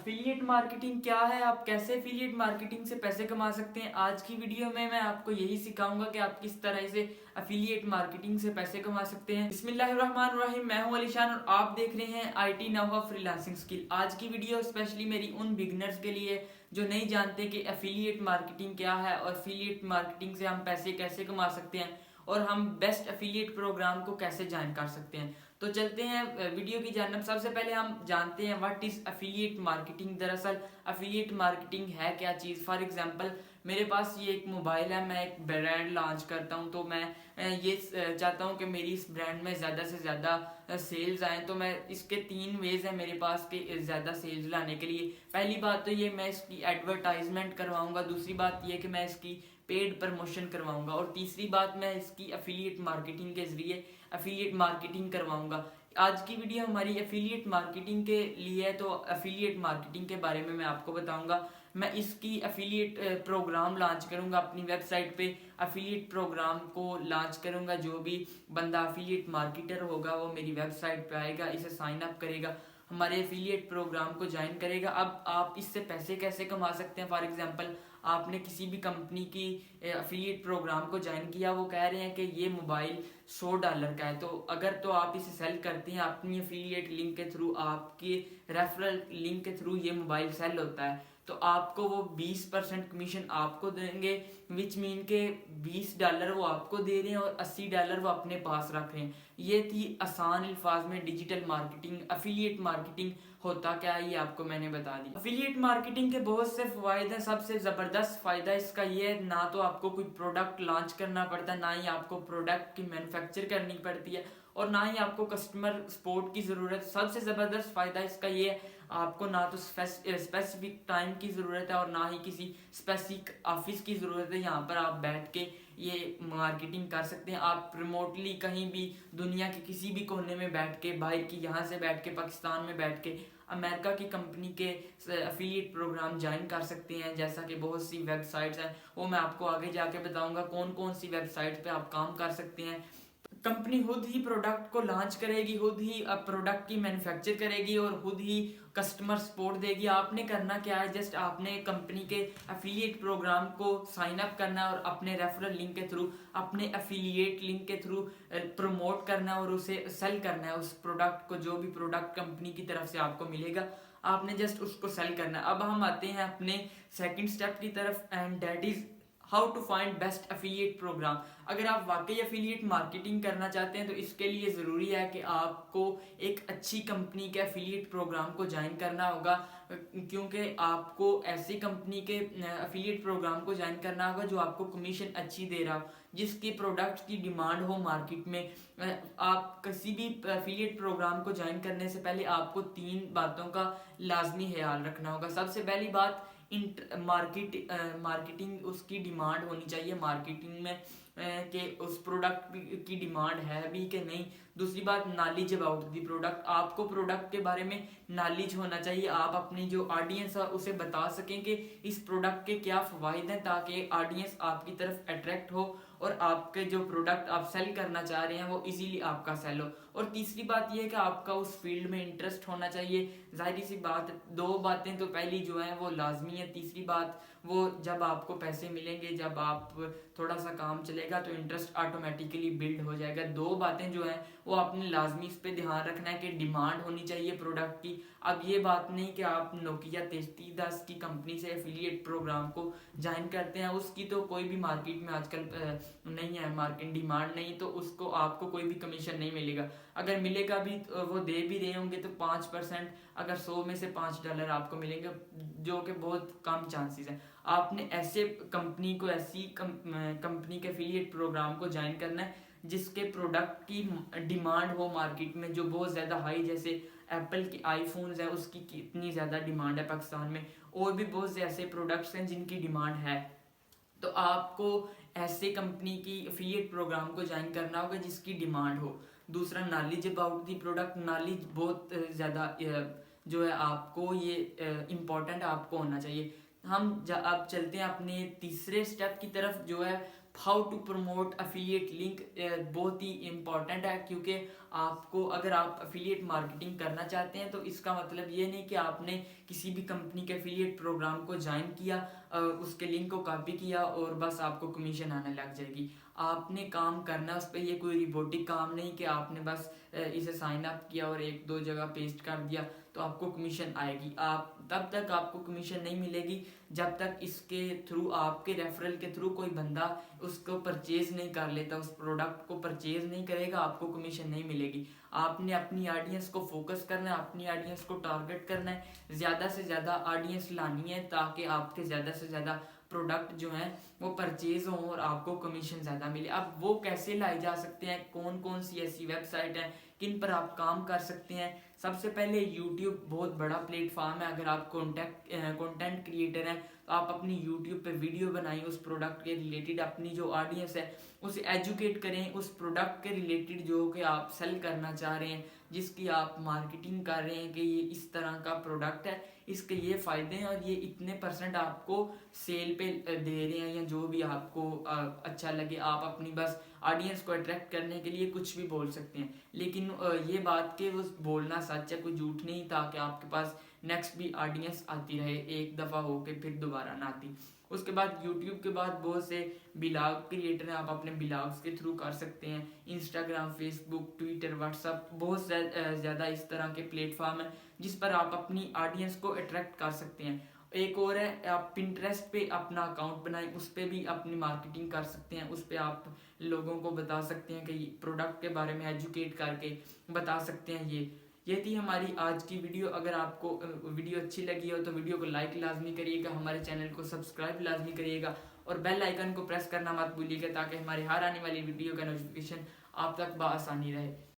Affiliate marketing क्या है, आप कैसे एफिलिएट मार्केटिंग से पैसे कमा सकते हैं। आज की वीडियो में मैं आपको यही सिखाऊंगा कि आप किस तरह से एफिलिएट मार्केटिंग से पैसे कमा सकते हैं। बिस्मिल्लाहिर्रहमानिर्रहीम, मैं हूं अलीशान और आप देख रहे हैं आईटी नवा फ्रीलांसिंग स्किल। आज की वीडियो स्पेशली मेरी उन बिगिनर्स के लिए जो नहीं जानते कि एफिलिएट मार्केटिंग क्या है और एफिलिएट मार्केटिंग से हम पैसे कैसे कमा सकते हैं और हम बेस्ट एफिलिएट प्रोग्राम को कैसे ज्वाइन कर सकते हैं। तो चलते हैं वीडियो की जानब। सबसे पहले हम जानते हैं व्हाट इज एफिलिएट मार्केटिंग। दरअसल एफिलिएट मार्केटिंग है क्या चीज़। फॉर एग्जांपल, मेरे पास ये एक मोबाइल है, मैं एक ब्रांड लॉन्च करता हूँ, तो मैं ये चाहता हूँ कि मेरी इस ब्रांड में ज़्यादा से ज़्यादा सेल्स आएँ। तो मैं इसके 3 वेज हैं मेरे पास कि ज़्यादा सेल्स लाने के लिए। पहली बात तो ये, मैं इसकी एडवर्टाइजमेंट करवाऊँगा। दूसरी बात ये कि मैं इसकी पेड प्रमोशन करवाऊंगा और तीसरी बात, मैं इसकी एफिलिएट मार्केटिंग के जरिए एफिलिएट मार्केटिंग करवाऊंगा। आज की वीडियो हमारी एफिलिएट मार्केटिंग के लिए है, तो एफिलिएट मार्केटिंग के बारे में मैं आपको बताऊंगा। मैं इसकी एफिलिएट प्रोग्राम लॉन्च करूंगा अपनी वेबसाइट पे। एफिलिएट प्रोग्राम को लॉन्च करूंगा, जो भी बंदा एफिलिएट मार्केटर होगा वो मेरी वेबसाइट पे आएगा, इसे साइन अप करेगा, हमारे एफिलिएट प्रोग्राम को ज्वाइन करेगा। अब आप इससे पैसे कैसे कमा सकते हैं। फॉर एग्जांपल, आपने किसी भी कंपनी की एफिलिएट प्रोग्राम को ज्वाइन किया, वो कह रहे हैं कि ये मोबाइल $100 का है, तो अगर तो आप इसे सेल करते हैं अपनी एफिलिएट लिंक के थ्रू, आपके रेफरल लिंक के थ्रू ये मोबाइल सेल होता है, तो आपको वो 20% कमीशन आपको देंगे, विच मीन के $20 वो आपको दे रहे हैं और $80 वो अपने पास रख रहे हैं। ये थी आसान अल्फाज में डिजिटल मार्केटिंग। एफिलिएट मार्केटिंग होता क्या है ये आपको मैंने बता दी। एफिलिएट मार्केटिंग के बहुत से फायदे हैं। सबसे ज़बरदस्त फ़ायदा इसका ये है, ना तो आपको कोई प्रोडक्ट लॉन्च करना पड़ता है, ना ही आपको प्रोडक्ट की मैन्युफैक्चर करनी पड़ती है और ना ही आपको कस्टमर सपोर्ट की ज़रूरत। सबसे ज़बरदस्त फ़ायदा इसका ये है, आपको ना तो स्पेसिफिक टाइम की ज़रूरत है और ना ही किसी स्पेसिफिक ऑफिस की ज़रूरत है। यहाँ पर आप बैठ के ये मार्केटिंग कर सकते हैं। आप रिमोटली कहीं भी दुनिया के किसी भी कोने में बैठ के, बाहर की यहाँ से बैठ के, पाकिस्तान में बैठ के अमेरिका की कंपनी के एफिलिएट प्रोग्राम ज्वाइन कर सकते हैं। जैसा कि बहुत सी वेबसाइट्स हैं, वो मैं आपको आगे जाके बताऊंगा कौन कौन सी वेबसाइट पे आप काम कर सकते हैं। कंपनी खुद ही प्रोडक्ट को लॉन्च करेगी, खुद ही प्रोडक्ट की मैन्युफैक्चर करेगी और खुद ही कस्टमर सपोर्ट देगी। आपने करना क्या है, जस्ट आपने कंपनी के एफिलिएट प्रोग्राम को साइन अप करना है और अपने रेफरल लिंक के थ्रू, अपने एफिलिएट लिंक के थ्रू प्रमोट करना है और उसे सेल करना है। उस प्रोडक्ट को, जो भी प्रोडक्ट कंपनी की तरफ से आपको मिलेगा, आपने जस्ट उसको सेल करना है। अब हम आते हैं अपने सेकंड स्टेप की तरफ, and that is how to find best affiliate program. अगर आप वाकई एफिलिएट मार्केटिंग करना चाहते हैं तो इसके लिए ज़रूरी है कि आपको एक अच्छी कंपनी के एफिलिएट प्रोग्राम को ज्वाइन करना होगा, क्योंकि आपको ऐसी कंपनी के एफिलिएट प्रोग्राम को ज्वाइन करना होगा जो आपको कमीशन अच्छी दे रहा हो, जिसकी प्रोडक्ट की डिमांड हो मार्केट में। आप किसी भी एफिलिएट प्रोग्राम को ज्वाइन करने से पहले आपको 3 बातों का लाजमी ख्याल रखना होगा। सबसे पहली बात, मार्केटिंग उसकी डिमांड होनी चाहिए मार्केटिंग में, कि उस प्रोडक्ट की डिमांड है भी कि नहीं। दूसरी बात, नॉलेज अबाउट दी प्रोडक्ट, आपको प्रोडक्ट के बारे में नॉलेज होना चाहिए। आप अपनी जो ऑडियंस है उसे बता सकें कि इस प्रोडक्ट के क्या फ़वाइद हैं, ताकि ऑडियंस आपकी तरफ अट्रैक्ट हो और आपके जो प्रोडक्ट आप सेल करना चाह रहे हैं वो इजीली आपका सेल हो। और तीसरी बात यह है कि आपका उस फील्ड में इंटरेस्ट होना चाहिए। जाहिर सी बात, 2 बातें तो पहली जो है वो लाजमी है। तीसरी बात, वो जब आपको पैसे मिलेंगे, जब आप थोड़ा सा काम चलेगा तो इंटरेस्ट ऑटोमेटिकली बिल्ड हो जाएगा। 2 बातें जो हैं वो आपने लाजमी इस पे ध्यान रखना है कि डिमांड होनी चाहिए प्रोडक्ट की। अब ये बात नहीं कि आप नोकिया 3310 की कंपनी से एफिलिएट प्रोग्राम को ज्वाइन करते हैं, उसकी तो कोई भी मार्केट में आजकल नहीं है, मार्केट डिमांड नहीं, तो उसको आपको कोई भी कमीशन नहीं मिलेगा। अगर मिलेगा भी तो वो दे भी रहे होंगे तो 5%, अगर 100 में से $5 आपको मिलेंगे, जो कि बहुत कम चांसेस हैं। आपने ऐसे कंपनी को, ऐसी कंपनी के एफिलिएट प्रोग्राम को ज्वाइन करना है जिसके प्रोडक्ट की डिमांड हो मार्केट में, जो बहुत ज़्यादा हाई, जैसे एप्पल की आईफोन्स है उसकी कितनी ज़्यादा डिमांड है पाकिस्तान में, और भी बहुत से ऐसे प्रोडक्ट्स हैं जिनकी डिमांड है। तो आपको ऐसे कंपनी की एफिलिएट प्रोग्राम को ज्वाइन करना होगा जिसकी डिमांड हो। दूसरा, knowledge about the product, knowledge बहुत ज़्यादा जो है आपको ये इम्पोर्टेंट आपको होना चाहिए। हम अब चलते हैं अपने तीसरे स्टेप की तरफ, जो है how to promote affiliate link बहुत ही इम्पॉर्टेंट है, क्योंकि आपको अगर आप अफिलिएट मार्केटिंग करना चाहते हैं तो इसका मतलब ये नहीं कि आपने किसी भी कंपनी के अफिलिएट प्रोग्राम को ज्वाइन किया, उसके लिंक को कॉपी किया और बस आपको कमीशन आने लग जाएगी। आपने काम करना उस पर, ये कोई रोबोटिक काम नहीं कि आपने बस इसे साइन अप किया और एक दो जगह पेस्ट कर दिया तो आपको कमीशन आएगी। आप तब तक आपको कमीशन नहीं मिलेगी जब तक इसके थ्रू, आपके रेफरल के थ्रू कोई बंदा उसको परचेज नहीं कर लेता, उस प्रोडक्ट को परचेज नहीं करेगा, आपको कमीशन नहीं मिलेगी। आपने अपनी ऑडियंस को फोकस करना है, अपनी ऑडियंस को टारगेट करना है, ज़्यादा से ज़्यादा ऑडियंस लानी है ताकि आपके ज़्यादा से ज़्यादा प्रोडक्ट जो हैं वो परचेज हों और आपको कमीशन ज़्यादा मिले। अब वो कैसे लाए जा सकते हैं, कौन कौन सी ऐसी वेबसाइट हैं किन पर आप काम कर सकते हैं। सबसे पहले यूट्यूब बहुत बड़ा प्लेटफॉर्म है। अगर आप कंटेंट क्रिएटर हैं तो आप अपनी यूट्यूब पे वीडियो बनाएं, उस प्रोडक्ट के रिलेटेड अपनी जो ऑडियंस है उसे एजुकेट करें, उस प्रोडक्ट के रिलेटेड जो कि आप सेल करना चाह रहे हैं, जिसकी आप मार्केटिंग कर रहे हैं कि ये इस तरह का प्रोडक्ट है, इसके ये फ़ायदे हैं और ये इतने % आपको सेल पे दे रहे हैं, या जो भी आपको अच्छा लगे। आप अपनी बस ऑडियंस को अट्रैक्ट करने के लिए कुछ भी बोल सकते हैं, लेकिन ये बात कि वो बोलना सच है, कोई झूठ नहीं, ताकि आपके पास नेक्स्ट भी ऑडियंस आती रहे, एक दफ़ा हो के फिर दोबारा ना आती। उसके बाद यूट्यूब के बाद बहुत से ब्लॉग क्रिएटर हैं, आप अपने ब्लॉग्स के थ्रू कर सकते हैं। इंस्टाग्राम, फेसबुक, ट्विटर, व्हाट्सअप, बहुत ज़्यादा इस तरह के प्लेटफॉर्म हैं जिस पर आप अपनी ऑडियंस को अट्रैक्ट कर सकते हैं। एक और है, आप पिंटरेस्ट पे अपना अकाउंट बनाएं, उस पर भी अपनी मार्केटिंग कर सकते हैं। उस पर आप लोगों को बता सकते हैं कि प्रोडक्ट के बारे में एजुकेट करके बता सकते हैं। ये थी हमारी आज की वीडियो। अगर आपको वीडियो अच्छी लगी हो तो वीडियो को लाइक लाजमी करिएगा, हमारे चैनल को सब्सक्राइब लाजमी करिएगा और बेल आइकन को प्रेस करना मत भूलिएगा ताकि हमारी हर आने वाली वीडियो का नोटिफिकेशन आप तक बआसानी रहे।